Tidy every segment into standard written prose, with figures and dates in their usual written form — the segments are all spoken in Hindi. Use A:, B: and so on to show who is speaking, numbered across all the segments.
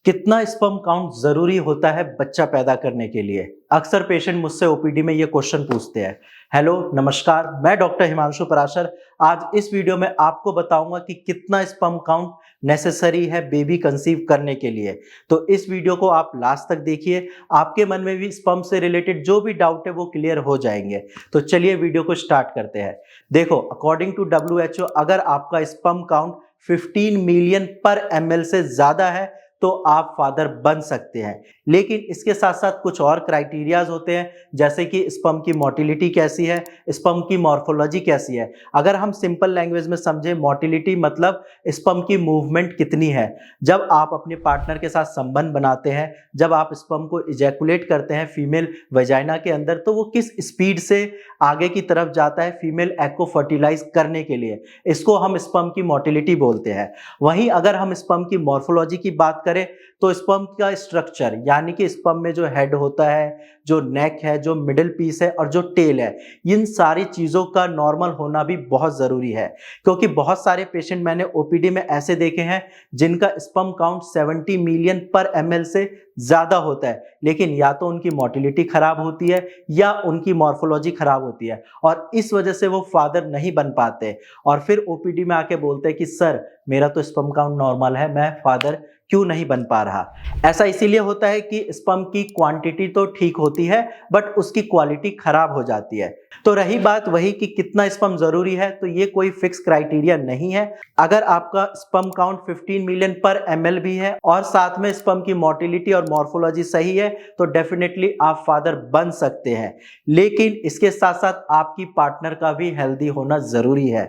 A: कितना स्पर्म काउंट जरूरी होता है बच्चा पैदा करने के लिए? अक्सर पेशेंट मुझसे ओपीडी में ये क्वेश्चन पूछते हैं। हेलो, नमस्कार, मैं डॉक्टर हिमांशु पराशर। आज इस वीडियो में आपको बताऊंगा कि कितना स्पर्म काउंट नेसेसरी है बेबी कंसीव करने के लिए। तो इस वीडियो को आप लास्ट तक देखिए, आपके मन में भी स्पर्म से रिलेटेड जो भी डाउट है वो क्लियर हो जाएंगे। तो चलिए वीडियो को स्टार्ट करते हैं। देखो, अकॉर्डिंग टू WHO, अगर आपका स्पर्म काउंट 15 मिलियन पर ml से ज्यादा है तो आप फादर बन सकते हैं। लेकिन इसके साथ साथ कुछ और क्राइटेरियाज होते हैं, जैसे कि स्पर्म की मोटिलिटी कैसी है, स्पर्म की मॉर्फोलॉजी कैसी है। अगर हम सिंपल लैंग्वेज में समझे, मोटिलिटी मतलब स्पर्म की मूवमेंट कितनी है। जब आप अपने पार्टनर के साथ संबंध बनाते हैं, जब आप स्पर्म को इजैकुलेट करते हैं फीमेल वजाइना के अंदर, तो वो किस स्पीड से आगे की तरफ जाता है फीमेल एग को फर्टिलाइज करने के लिए, इसको हम स्पर्म की मोटिलिटी बोलते हैं। वहीं अगर हम स्पर्म की मॉर्फोलॉजी की बात करें तो स्पर्म का स्ट्रक्चर, यानी कि स्पर्म में जो हेड होता है, जो नेक है, जो मिडिल पीस है और जो टेल है, इन सारी चीजों का नॉर्मल होना भी बहुत जरूरी है। क्योंकि बहुत सारे पेशेंट मैंने ओपीडी में ऐसे देखे हैं जिनका स्पर्म काउंट 70 मिलियन पर ml से ज्यादा होता है, लेकिन या तो उनकी मोटिलिटी खराब होती है या उनकी मॉर्फोलॉजी खराब होती है और इस वजह से वो फादर नहीं बन पाते। और फिर ओपीडी में आके बोलते हैं कि सर, मेरा तो स्पर्म काउंट नॉर्मल है, मैं फादर क्यों नहीं बन पा रहा। ऐसा इसीलिए होता है कि स्पर्म की क्वांटिटी तो ठीक होती है बट उसकी क्वालिटी खराब हो जाती है। तो रही बात वही कि कितना स्पर्म जरूरी है, तो ये कोई फिक्स क्राइटेरिया नहीं है। अगर आपका स्पर्म काउंट 15 मिलियन पर ml भी है और साथ में स्पर्म की मोटिलिटी और मॉर्फोलॉजी सही है तो डेफिनेटली आप फादर बन सकते हैं। लेकिन इसके साथ साथ आपकी पार्टनर का भी हेल्दी होना जरूरी है,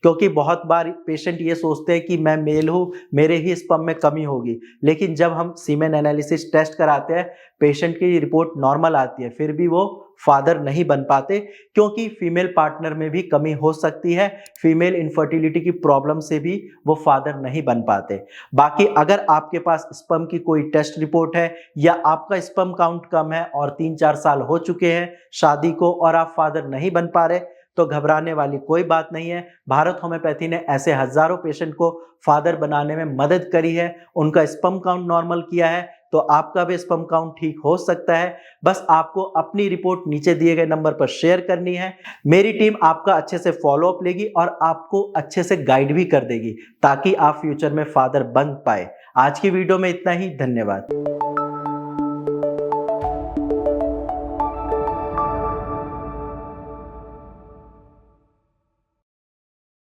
A: क्योंकि बहुत बार पेशेंट ये सोचते हैं कि मैं मेल हूं, मेरे ही स्पर्म में कमी होगी। लेकिन जब हम सीमेन एनालिसिस टेस्ट कराते हैं, पेशेंट की रिपोर्ट नॉर्मल आती है, फिर भी वो फादर नहीं बन पाते, क्योंकि फीमेल पार्टनर में भी कमी हो सकती है। फीमेल इनफर्टिलिटी की प्रॉब्लम से भी वो फादर नहीं बन पाते। बाकी अगर आपके पास स्पर्म की कोई टेस्ट रिपोर्ट है या आपका स्पर्म काउंट कम है और 3-4 साल हो चुके हैं शादी को और आप फादर नहीं बन पा रहे, तो घबराने वाली कोई बात नहीं है। भारत होम्योपैथी ने ऐसे हजारों पेशेंट को फादर बनाने में मदद करी है, उनका स्पर्म काउंट नॉर्मल किया है, तो आपका भी स्पर्म काउंट ठीक हो सकता है। बस आपको अपनी रिपोर्ट नीचे दिए गए नंबर पर शेयर करनी है। मेरी टीम आपका अच्छे से फॉलो अप लेगी और आपको अच्छे से गाइड भी कर देगी, ताकि आप फ्यूचर में फादर बन पाए। आज की वीडियो में इतना ही, धन्यवाद।